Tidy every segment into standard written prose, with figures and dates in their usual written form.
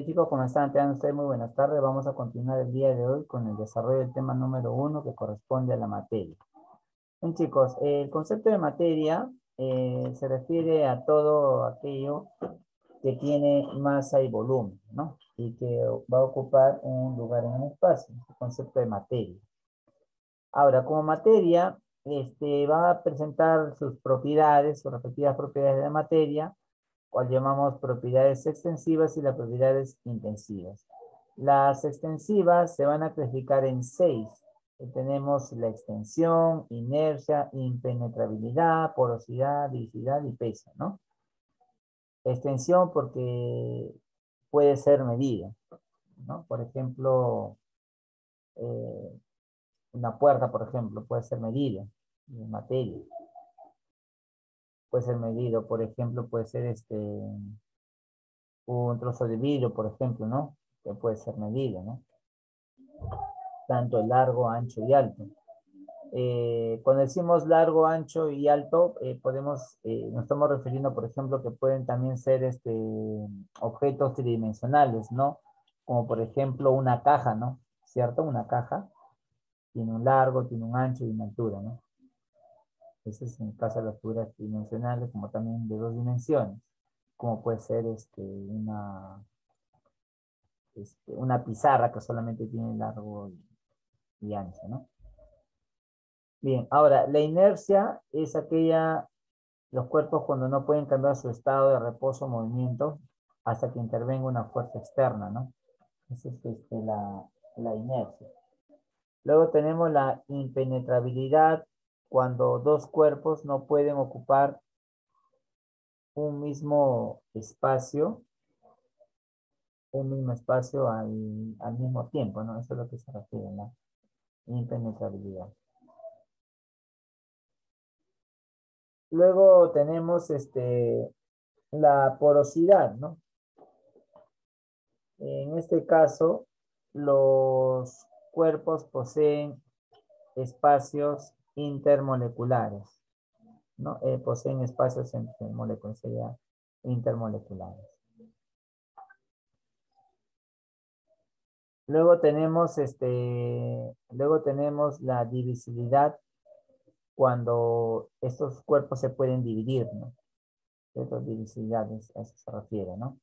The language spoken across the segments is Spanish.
Chicos, ¿cómo están? Tengan ustedes muy buenas tardes. Vamos a continuar el día de hoy con el desarrollo del tema número uno que corresponde a la materia. Bien, chicos, el concepto de materia se refiere a todo aquello que tiene masa y volumen, ¿no? Y que va a ocupar un lugar en el espacio, el concepto de materia. Ahora, como materia, va a presentar sus propiedades, sus respectivas propiedades de la materia, cual llamamos propiedades extensivas y las propiedades intensivas. Las extensivas se van a clasificar en 6. Tenemos la extensión, inercia, impenetrabilidad, porosidad, divisibilidad y peso, ¿no? Extensión porque puede ser medida, ¿no? Por ejemplo, eh, una puerta, por ejemplo, puede ser medida en materia. Puede ser medido, por ejemplo, puede ser un trozo de vidrio, por ejemplo, ¿no? Que puede ser medido, ¿no? Tanto el largo, ancho y alto. Cuando decimos largo, ancho y alto, nos estamos refiriendo, por ejemplo, que pueden también ser objetos tridimensionales, ¿no? Como por ejemplo una caja, ¿no? ¿Cierto? Una caja tiene un largo, tiene un ancho y una altura, ¿no? Ese es en el caso de las figuras tridimensionales, como también de 2 dimensiones, como puede ser una pizarra que solamente tiene largo y ancho, ¿no? Bien, ahora, la inercia es los cuerpos cuando no pueden cambiar su estado de reposo o movimiento hasta que intervenga una fuerza externa, ¿no? Esa es la inercia. Luego tenemos la impenetrabilidad, cuando dos cuerpos no pueden ocupar un mismo espacio, al mismo tiempo, ¿no? Eso es lo que se refiere, ¿no? Impenetrabilidad. Luego tenemos la porosidad, ¿no? En este caso, los cuerpos poseen espacios intermoleculares, ¿no? Poseen espacios entre moléculas, sería intermoleculares. Luego tenemos la divisibilidad cuando estos cuerpos se pueden dividir, ¿no? Estas divisibilidades, a eso se refiere, ¿no?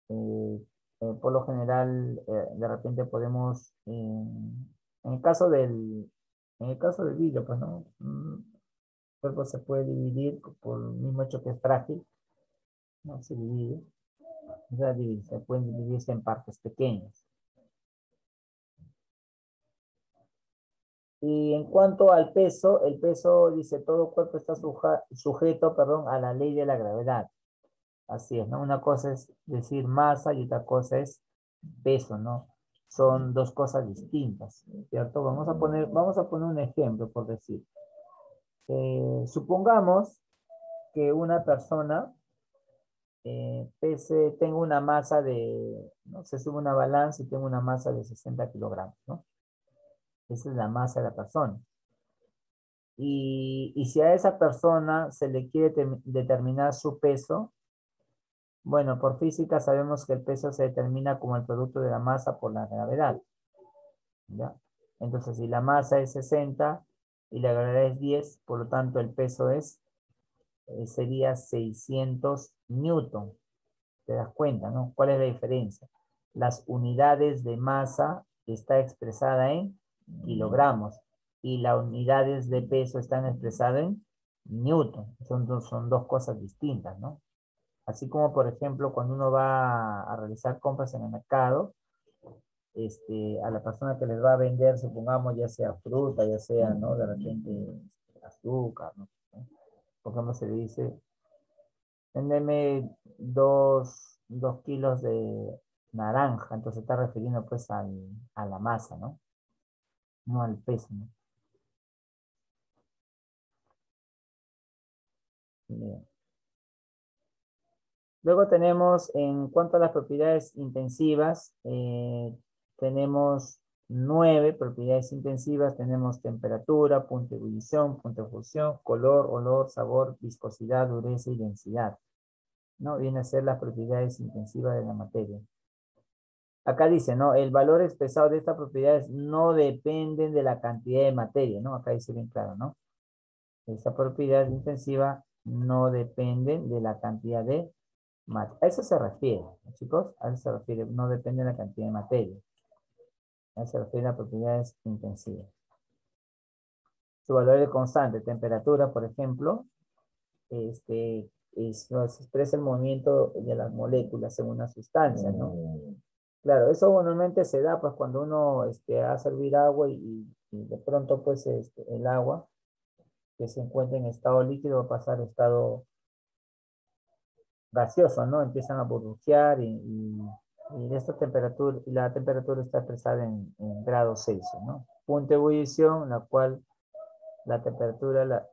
Eh, por lo general, de repente podemos, en el caso del vidrio, pues, ¿no? El cuerpo se puede dividir por el mismo hecho que es frágil, ¿no? Se divide, o sea, se pueden dividirse en partes pequeñas. Y en cuanto al peso, el peso dice todo cuerpo está sujeto, perdón, a la ley de la gravedad. Así es, ¿no? Una cosa es decir masa y otra cosa es peso, ¿no? Son dos cosas distintas, ¿cierto? Vamos a poner un ejemplo, por decir. Supongamos que una persona tenga una masa ¿no? Se sube una balanza y tenga una masa de 60 kilogramos, ¿no? Esa es la masa de la persona. Y si a esa persona se le quiere determinar su peso, bueno, por física sabemos que el peso se determina como el producto de la masa por la gravedad, ¿ya? Entonces, si la masa es 60 y la gravedad es 10, por lo tanto el peso sería 600 newton. ¿Te das cuenta, no? ¿Cuál es la diferencia? Las unidades de masa está expresada en kilogramos y las unidades de peso están expresadas en newton. Son dos cosas distintas, ¿no? Así como, por ejemplo, cuando uno va a realizar compras en el mercado, a la persona que les va a vender, supongamos, ya sea fruta, ya sea, ¿no? De repente azúcar, ¿no? Por ejemplo, se le dice, véndeme 2 kilos de naranja, entonces está refiriendo pues a la masa, ¿no? No al peso, ¿no? Bien. Luego tenemos, en cuanto a las propiedades intensivas, tenemos 9 propiedades intensivas. Tenemos temperatura, punto de ebullición, punto de fusión, color, olor, sabor, viscosidad, dureza y densidad. ¿no? Viene a ser las propiedades intensivas de la materia. Acá dice, ¿no? El valor expresado de estas propiedades no dependen de la cantidad de materia, ¿no? Acá dice bien claro, ¿no? Esta propiedad intensiva no depende de la cantidad de materia. A eso se refiere, ¿no, chicos? A eso se refiere, no depende de la cantidad de materia. A eso se refiere a propiedades intensivas. Su valor es constante, temperatura, por ejemplo, nos expresa el movimiento de las moléculas en una sustancia, ¿no? Claro, eso normalmente se da pues cuando uno hace hervir agua y de pronto pues el agua que se encuentra en estado líquido va a pasar a estado gaseoso, ¿no? Empiezan a burbujear y esta temperatura, y la temperatura está expresada en grados Celsius, ¿no? Punto de ebullición, la cual la temperatura,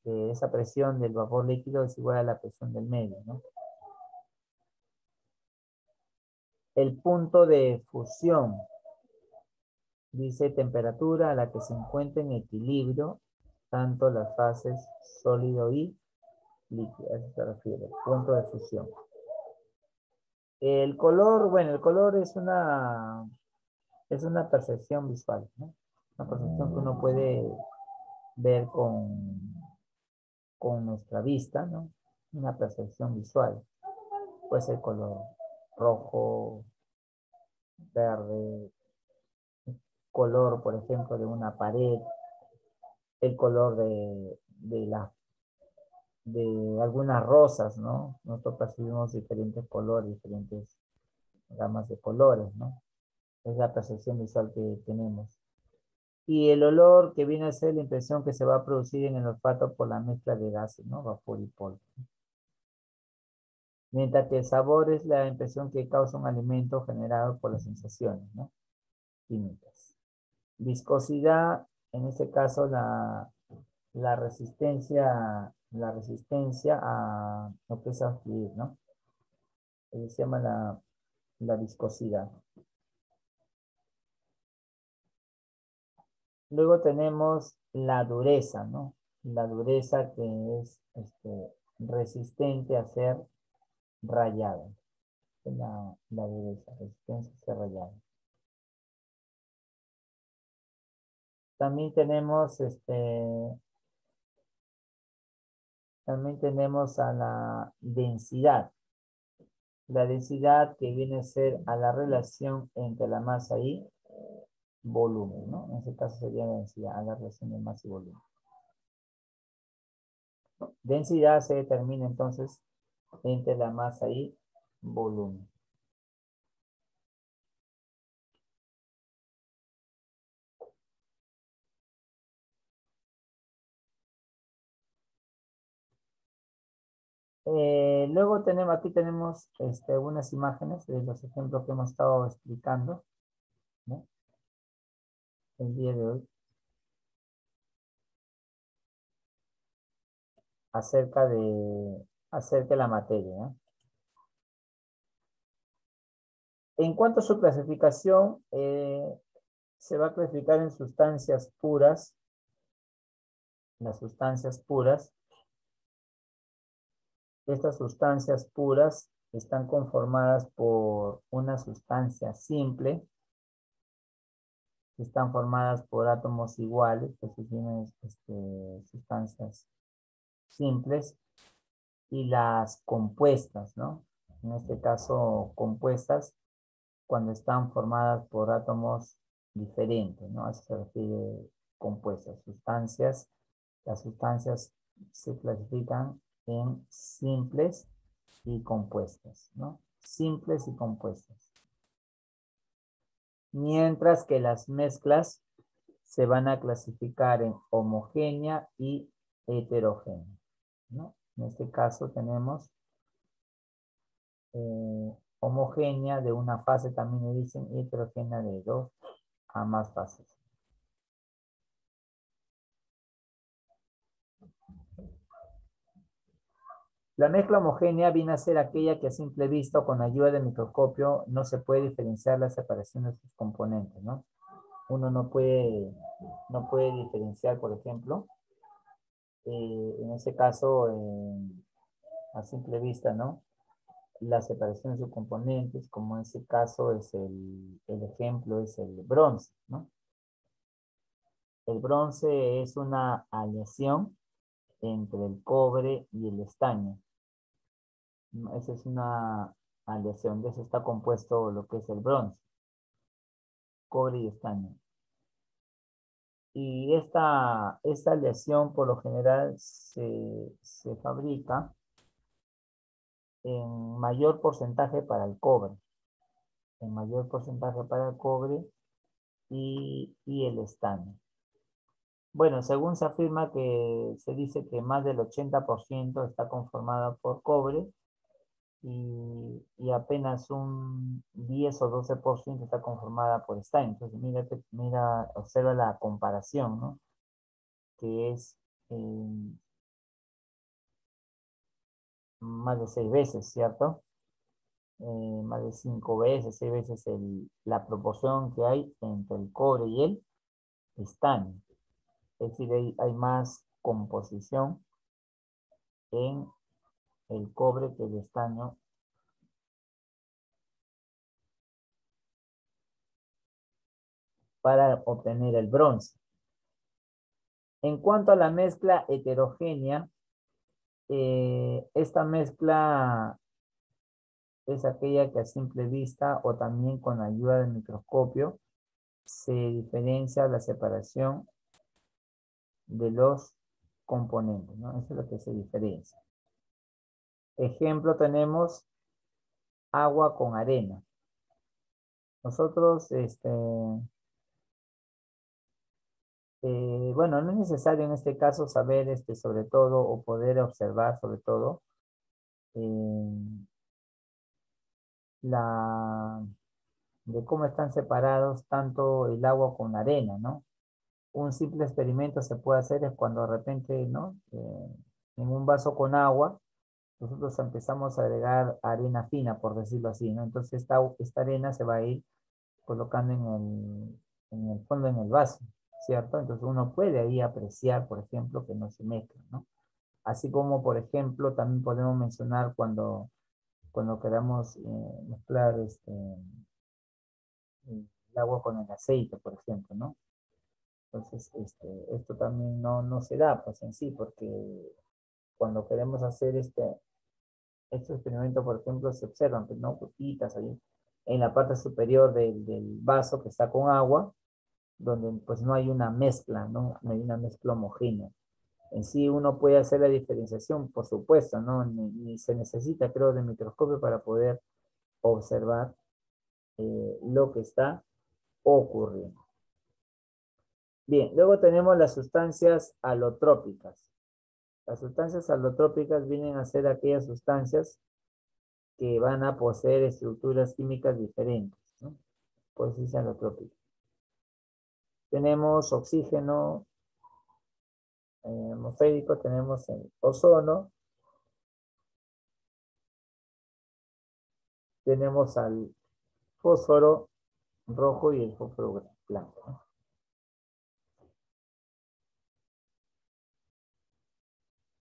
esa presión del vapor líquido es igual a la presión del medio, ¿no? El punto de fusión dice temperatura a la que se encuentra en equilibrio tanto las fases sólido y líquido. A eso se refiere, punto de fusión. El color, bueno, el color es una percepción visual, ¿no? Una percepción que uno puede ver con nuestra vista, ¿no? Una percepción visual. Puede ser color rojo, verde, color, por ejemplo, de una pared, el color de algunas rosas, ¿no? Nosotros percibimos diferentes colores, diferentes gamas de colores, ¿no? Es la percepción visual que tenemos. Y el olor que viene a ser la impresión que se va a producir en el olfato por la mezcla de gases, ¿no? Vapor y polvo. Mientras que el sabor es la impresión que causa un alimento generado por las sensaciones, ¿no? Químicas. Viscosidad, en este caso la resistencia a lo que es a fluir, ¿no? Se llama la viscosidad. Luego tenemos la dureza, ¿no? La dureza que es resistente a ser rayada. La dureza, resistencia a ser rayada. También tenemos a la densidad. La densidad que viene a ser a la relación entre la masa y volumen, ¿no? En este caso sería la densidad, a la relación de masa y volumen. Densidad se determina entonces entre la masa y volumen. Luego aquí tenemos unas imágenes de los ejemplos que hemos estado explicando, ¿no? El día de hoy acerca de la materia, ¿no? En cuanto a su clasificación, se va a clasificar en sustancias puras. Las sustancias puras. Estas sustancias puras están conformadas por una sustancia simple, están formadas por átomos iguales, que tienen sustancias simples, y las compuestas, ¿no? En este caso, compuestas cuando están formadas por átomos diferentes, ¿no? A eso se refiere compuestas. Las sustancias se clasifican en simples y compuestas, ¿no? Simples y compuestas. Mientras que las mezclas se van a clasificar en homogénea y heterogénea, ¿no? En este caso tenemos homogénea de una fase, también le dicen, y heterogénea de 2 a más fases. La mezcla homogénea viene a ser aquella que a simple vista o con ayuda del microscopio no se puede diferenciar la separación de sus componentes, ¿no? Uno no puede diferenciar, por ejemplo, en ese caso, a simple vista, ¿no? La separación de sus componentes, como en ese caso es el ejemplo es el bronce, ¿no? El bronce es una aleación entre el cobre y el estaño. Esa es una aleación, de eso está compuesto lo que es el bronce, cobre y estaño. Y esta aleación por lo general se fabrica en mayor porcentaje para el cobre, en mayor porcentaje para el cobre y el estaño. Bueno, según se afirma que se dice que más del 80% está conformada por cobre y apenas un 10 o 12% está conformada por estaño. Entonces, mira, observa la comparación, ¿no? Que es más de 6 veces, ¿cierto? Más de 5 veces, 6 veces la proporción que hay entre el cobre y el estaño. Es decir, hay más composición en el cobre que el estaño para obtener el bronce. En cuanto a la mezcla heterogénea, esta mezcla es aquella que a simple vista o también con ayuda del microscopio se diferencia la separación de los componentes, ¿no? Eso es lo que se diferencia. Ejemplo, tenemos agua con arena. Nosotros, bueno, no es necesario en este caso saber sobre todo o poder observar sobre todo la, de cómo están separados tanto el agua con la arena, ¿no? Un simple experimento se puede hacer es cuando de repente, ¿no? En un vaso con agua, nosotros empezamos a agregar arena fina, por decirlo así, ¿no? Entonces esta arena se va a ir colocando en el fondo en el vaso, ¿cierto? Entonces uno puede ahí apreciar, por ejemplo, que no se mezcla, ¿no? Así como, por ejemplo, también podemos mencionar cuando queramos mezclar el agua con el aceite, por ejemplo, ¿no? Entonces, esto también no se da, pues en sí, porque cuando queremos hacer este experimento, por ejemplo, se observan, pues, ¿no? Gotitas ahí en la parte superior del vaso que está con agua, donde pues no hay una mezcla, ¿no? No hay una mezcla homogénea. En sí uno puede hacer la diferenciación, por supuesto, ¿no? Ni se necesita, creo, de microscopio para poder observar lo que está ocurriendo. Bien, luego tenemos las sustancias alotrópicas. Las sustancias alotrópicas vienen a ser aquellas sustancias que van a poseer estructuras químicas diferentes, ¿no? Por eso es alotrópica. Tenemos oxígeno atmosférico, tenemos el ozono, tenemos al fósforo rojo y el fósforo blanco, ¿no?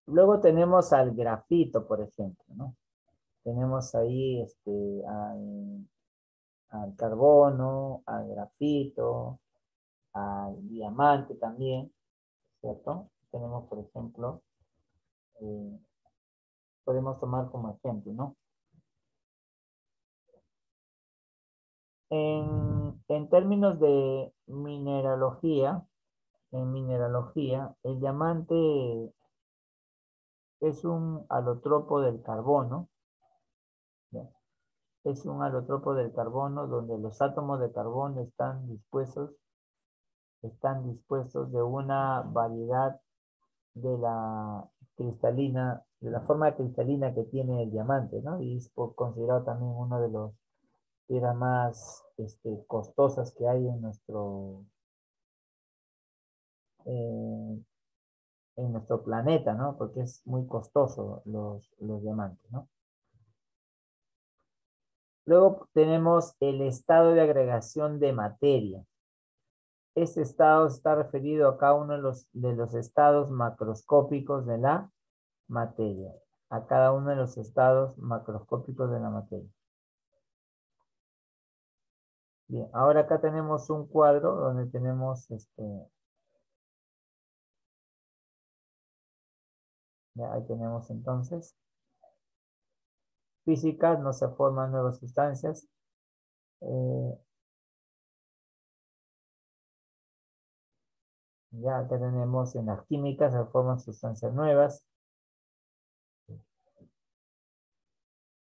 Luego tenemos al grafito, por ejemplo, ¿no? Tenemos ahí al carbono, al grafito, al diamante también, ¿cierto? Tenemos, por ejemplo, eh, podemos tomar como ejemplo, ¿no? En términos de mineralogía, el diamante es un alotropo del carbono, ¿ya? Es un alotropo del carbono donde los átomos de carbono están dispuestos de una variedad de la cristalina, de la forma cristalina que tiene el diamante, ¿no? Y es considerado también uno de los piedras más costosas que hay eh, en nuestro planeta, ¿no? Porque es muy costoso los diamantes, ¿no? Luego tenemos el estado de agregación de materia. Este estado está referido a cada uno de los estados macroscópicos de la materia. a cada uno de los estados macroscópicos de la materia. Bien, ahora acá tenemos un cuadro donde tenemos ya, ahí tenemos entonces física, no se forman nuevas sustancias. Ya acá tenemos en las químicas se forman sustancias nuevas.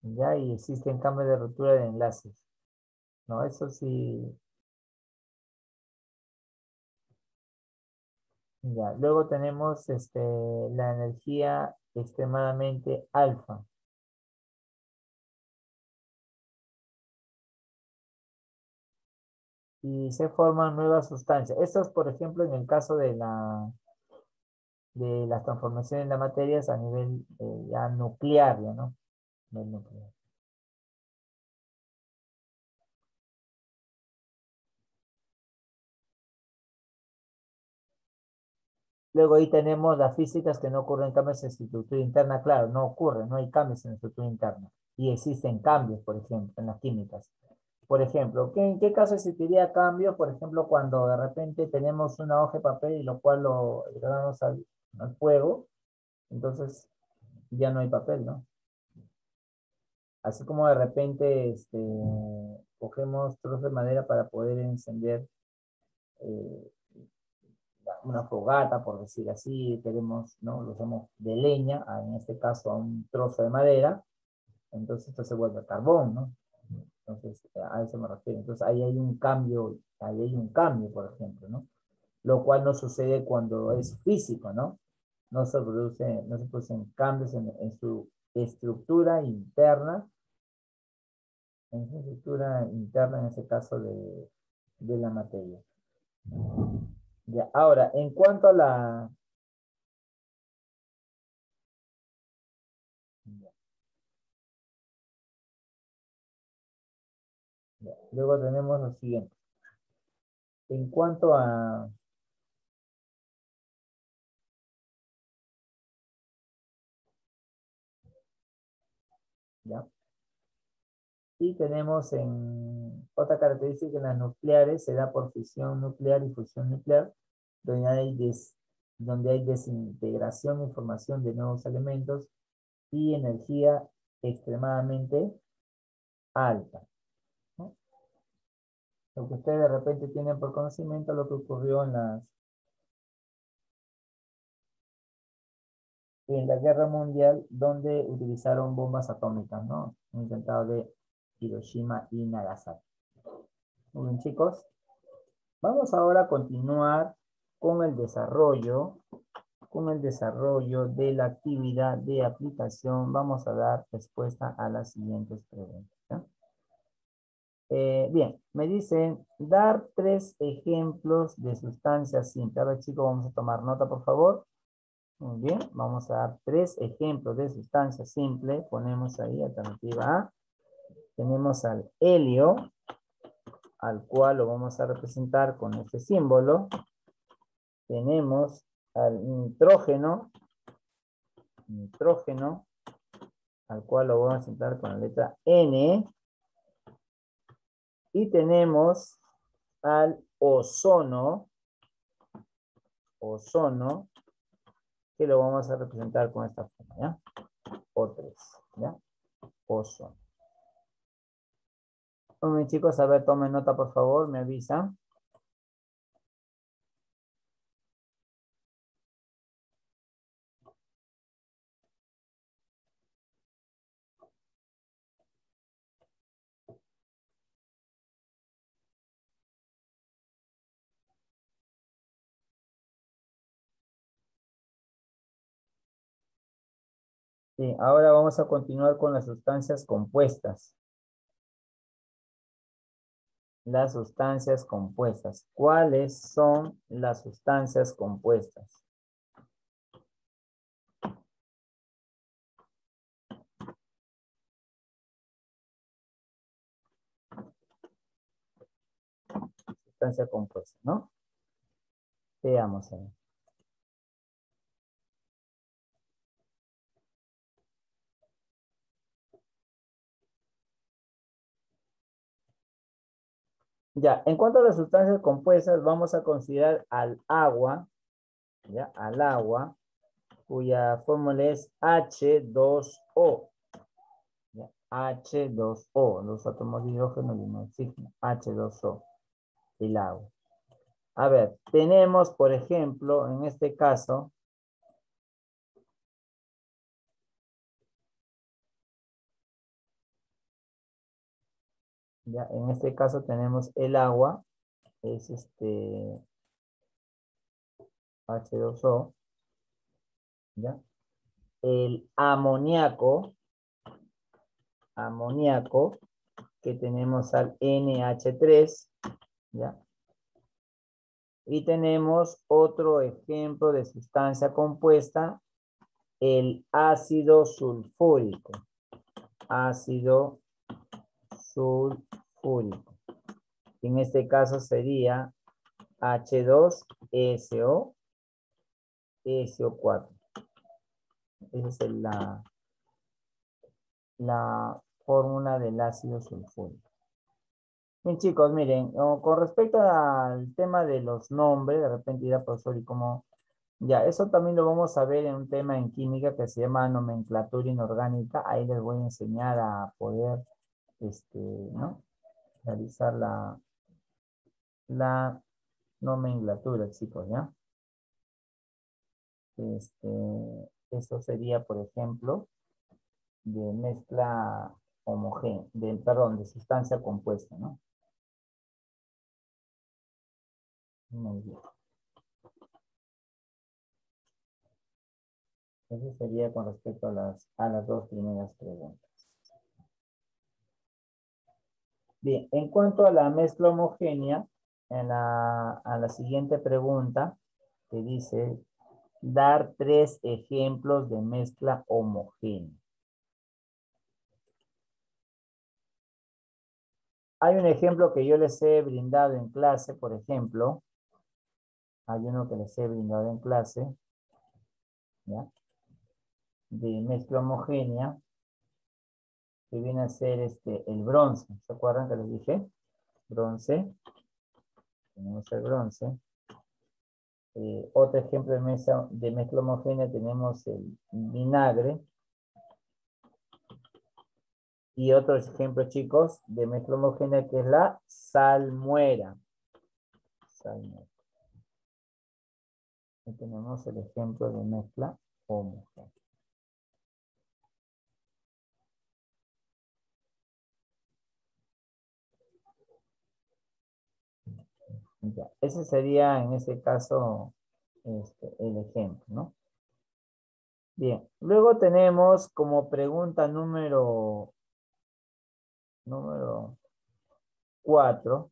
Ya, y existen cambios de ruptura de enlaces. No, eso sí. Ya, luego tenemos la energía extremadamente alfa. Y se forman nuevas sustancias. Esto es, por ejemplo, en el caso de las transformaciones de las materias a nivel ya nuclear, ya, ¿no? Nivel nuclear. Luego ahí tenemos las físicas que no ocurren cambios en su estructura interna. Claro, no ocurren, no hay cambios en la estructura interna. Y existen cambios, por ejemplo, en las químicas. Por ejemplo, ¿en qué caso existiría cambio? Por ejemplo, cuando de repente tenemos una hoja de papel y lo cual lo agregamos al fuego, entonces ya no hay papel, ¿no? Así como de repente cogemos trozos de madera para poder encender eh, una fogata, por decir así, queremos, ¿no? Lo hacemos de leña, en este caso a un trozo de madera, entonces esto se vuelve carbón, ¿no? Entonces, a eso me refiero. Entonces, ahí hay un cambio, por ejemplo, ¿no? Lo cual no sucede cuando es físico, ¿no? No se producen cambios en su estructura interna, en ese caso de la materia. Ya, ahora, en cuanto a luego tenemos lo siguiente. En cuanto a, ya, y tenemos en otra característica en las nucleares, se da por fisión nuclear y fusión nuclear, donde hay desintegración y formación de nuevos elementos y energía extremadamente alta, ¿no? Lo que ustedes de repente tienen por conocimiento, lo que ocurrió en la Guerra Mundial, donde utilizaron bombas atómicas, ¿no? Un atentado de Hiroshima y Nagasaki. Muy bien, chicos. Vamos ahora a continuar con el desarrollo de la actividad de aplicación. Vamos a dar respuesta a las siguientes preguntas, ¿ya? Bien, me dicen dar 3 ejemplos de sustancias simples. A ver, chicos, vamos a tomar nota, por favor. Muy bien, vamos a dar 3 ejemplos de sustancias simples. Ponemos ahí alternativa A. Tenemos al helio, al cual lo vamos a representar con este símbolo. Tenemos al nitrógeno, al cual lo vamos a representar con la letra N. Y tenemos al ozono, que lo vamos a representar con esta forma, ¿ya? O3, ¿ya? Ozono. Bueno, chicos, a ver, tomen nota, por favor, me avisan. Sí, ahora vamos a continuar con las sustancias compuestas. Las sustancias compuestas. ¿Cuáles son las sustancias compuestas? Sustancia compuesta, ¿no? Veamos ahí. Ya, en cuanto a las sustancias compuestas, vamos a considerar al agua, ya, al agua, cuya fórmula es H2O. ¿Ya? H2O, los átomos de hidrógeno y un oxígeno, H2O, el agua. A ver, tenemos, por ejemplo, en este caso, ya, en este caso tenemos el agua, es H2O, ¿ya? El amoníaco, que tenemos al NH3, ¿ya? Y tenemos otro ejemplo de sustancia compuesta, el ácido sulfúrico. Ácido sulfúrico. En este caso sería H2SO, SO4. Esa es la fórmula del ácido sulfúrico. Bien, chicos, miren, con respecto al tema de los nombres, de repente dirá, profesor, ¿y cómo? Ya, eso también lo vamos a ver en un tema en química que se llama nomenclatura inorgánica. Ahí les voy a enseñar a poder, ¿no? Realizar la nomenclatura, chicos, ¿ya? Eso sería, por ejemplo, de mezcla homogénea, perdón, de sustancia compuesta, ¿no? Muy bien. Eso sería con respecto a las dos primeras preguntas. Bien, en cuanto a la mezcla homogénea, a la siguiente pregunta, que dice, dar 3 ejemplos de mezcla homogénea. Hay un ejemplo que yo les he brindado en clase, por ejemplo. Hay uno que les he brindado en clase, ¿ya? De mezcla homogénea, que viene a ser el bronce. ¿Se acuerdan que les dije? Bronce. Tenemos el bronce. Otro ejemplo de mezcla homogénea tenemos el vinagre. Y otro ejemplo, chicos, de mezcla homogénea que es la salmuera. Salmuera. Aquí tenemos el ejemplo de mezcla homogénea. Ya, ese sería en ese caso el ejemplo, ¿no? Bien, luego tenemos como pregunta número 4.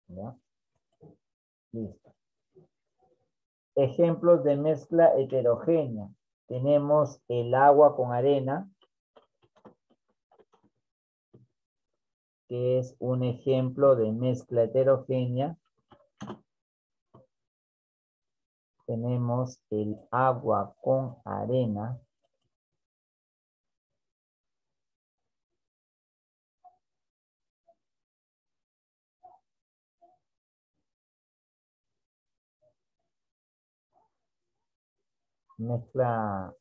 ¿Ya? Listo. Ejemplos de mezcla heterogénea. Tenemos el agua con arena, que es un ejemplo de mezcla heterogénea. Tenemos el agua con arena. Mezcla.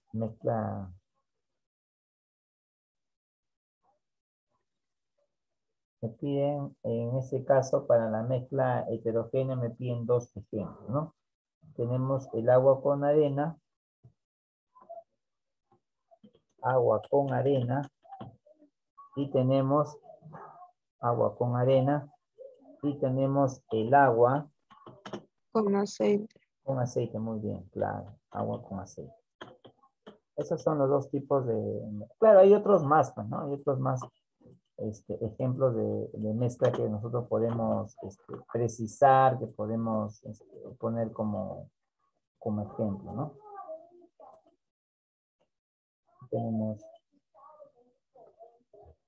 Me piden, en ese caso, para la mezcla heterogénea, me piden 2 ejemplos, ¿no? Tenemos el agua con arena. Agua con arena. Y tenemos agua con arena. Y tenemos el agua Con aceite. con aceite, muy bien, claro. Agua con aceite. Esos son los dos tipos de... Claro, hay otros más, pues, ¿no? Hay otros más ejemplos de mezcla que nosotros podemos precisar, que podemos poner como ejemplo, ¿no? Tenemos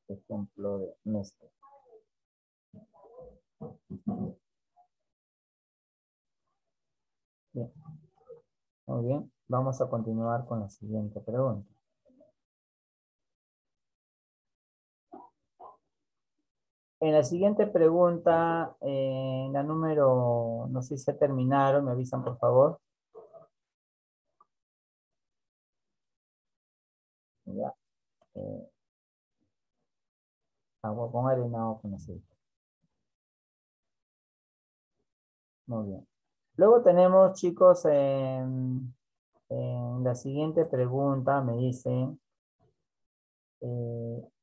ejemplo de mezcla. Bien. Muy bien, vamos a continuar con la siguiente pregunta. En la siguiente pregunta, la número, no sé si se terminaron, me avisan por favor. Ya. eh, Agua con arena o con aceite. Muy bien. Luego tenemos, chicos, en la siguiente pregunta me dicen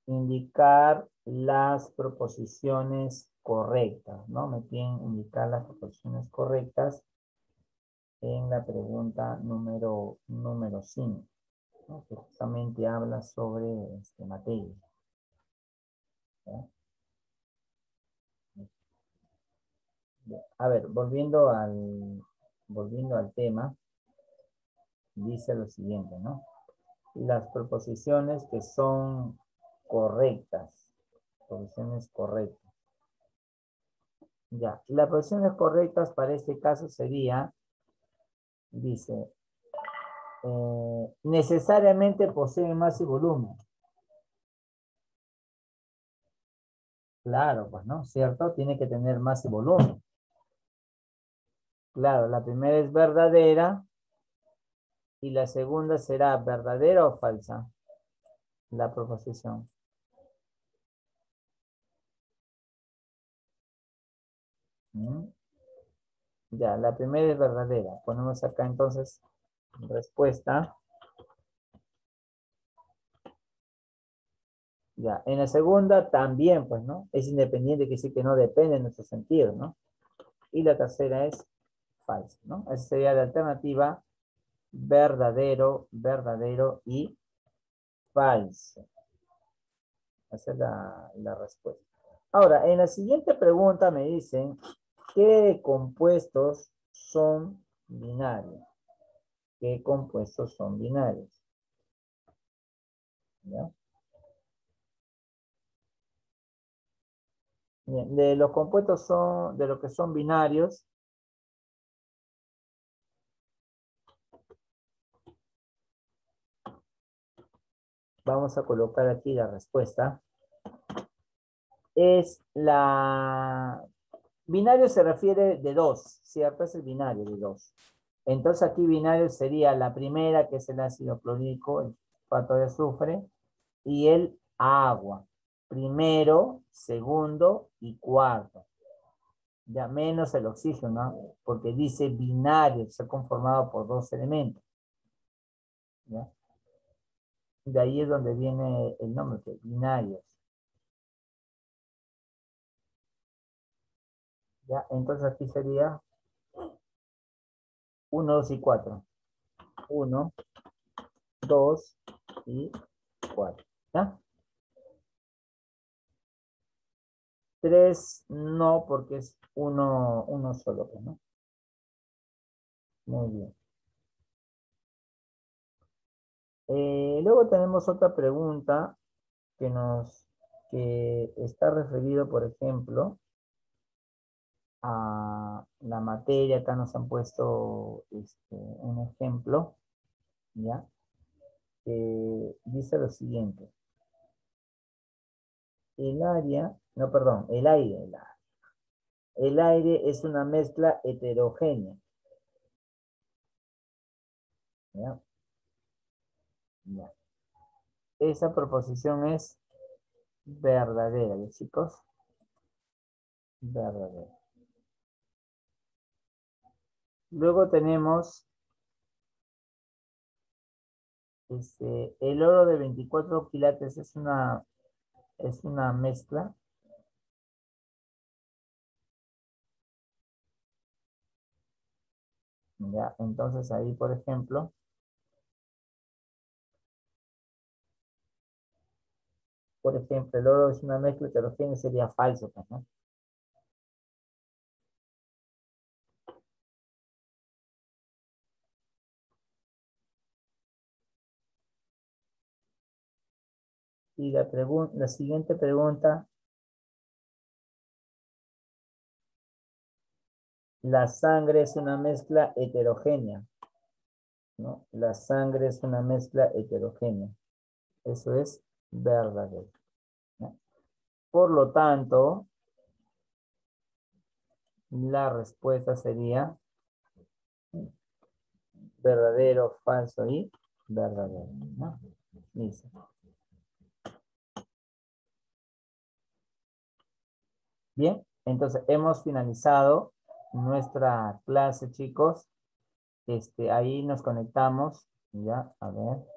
indicar las proposiciones correctas, ¿no? Me piden indicar las proposiciones correctas en la pregunta número 5, ¿no? Que justamente habla sobre materia. ¿Ya? A ver, volviendo al tema, dice lo siguiente, ¿no? Las proposiciones que son correctas. Proposiciones correctas. Ya, las proposiciones correctas para este caso sería, dice, necesariamente poseen masa y volumen. Claro, pues, ¿no? ¿Cierto? Tiene que tener masa y volumen. Claro, la primera es verdadera y la segunda será verdadera o falsa. La proposición. ¿Mm? Ya, la primera es verdadera. Ponemos acá entonces respuesta. Ya, en la segunda también, pues, ¿no? Es independiente, que sí que no depende de nuestro sentido, ¿no? Y la tercera es falsa, ¿no? Esa sería la alternativa verdadero, verdadero y falso. Esa es la respuesta. Ahora, en la siguiente pregunta me dicen, ¿qué compuestos son binarios? ¿Qué compuestos son binarios? ¿Ya? Bien, de los compuestos son, de lo que son binarios, vamos a colocar aquí la respuesta. Es la... Binario se refiere de dos, ¿cierto? Es el binario de dos. Entonces aquí binario sería la primera, que es el ácido clorhídrico, el fosfato de azufre, y el agua. Primero, segundo y cuarto. Ya menos el oxígeno, ¿no? Porque dice binario, está conformado por dos elementos. ¿Ya? De ahí es donde viene el nombre, que binarios. ¿Ya? Entonces aquí sería 1, 2 y 4. 1, 2 y 4. ¿Ya? 3 no, porque es uno solo, ¿no? Muy bien. Luego tenemos otra pregunta que está referido, por ejemplo, a la materia. Acá nos han puesto un ejemplo, ¿ya? Dice lo siguiente. El área, no, perdón, el aire. El aire es una mezcla heterogénea. ¿Ya? Ya. Esa proposición es verdadera, ¿ya, chicos? Verdadera. Luego tenemos el oro de 24 quilates es una mezcla. Ya, entonces ahí, por ejemplo, el oro es una mezcla heterogénea, sería falso, pues, ¿no? Y la siguiente pregunta, la sangre es una mezcla heterogénea, ¿no? La sangre es una mezcla heterogénea. Eso es verdadero, ¿no? Por lo tanto, la respuesta sería verdadero, falso y verdadero, ¿no? Listo. Bien, entonces hemos finalizado nuestra clase, chicos. Ahí nos conectamos. Ya, a ver.